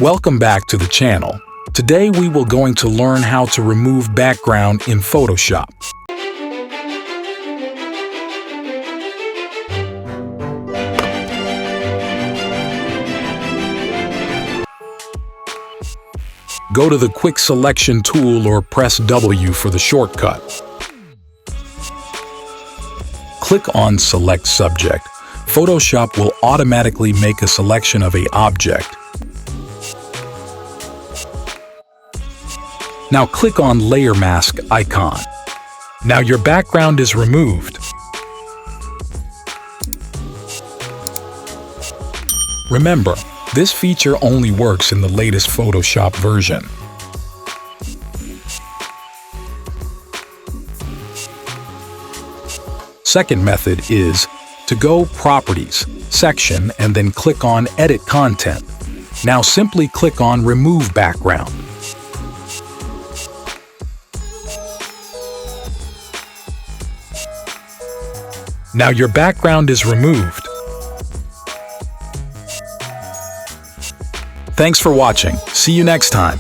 Welcome back to the channel. Today we will going to learn how to remove background in Photoshop. Go to the Quick Selection tool or press W for the shortcut. Click on Select Subject. Photoshop will automatically make a selection of an object. Now click on Layer Mask icon. Now your background is removed. Remember, this feature only works in the latest Photoshop version. Second method is to go Properties, Section, and then click on Edit Content. Now simply click on Remove Background. Now your background is removed. Thanks for watching. See you next time.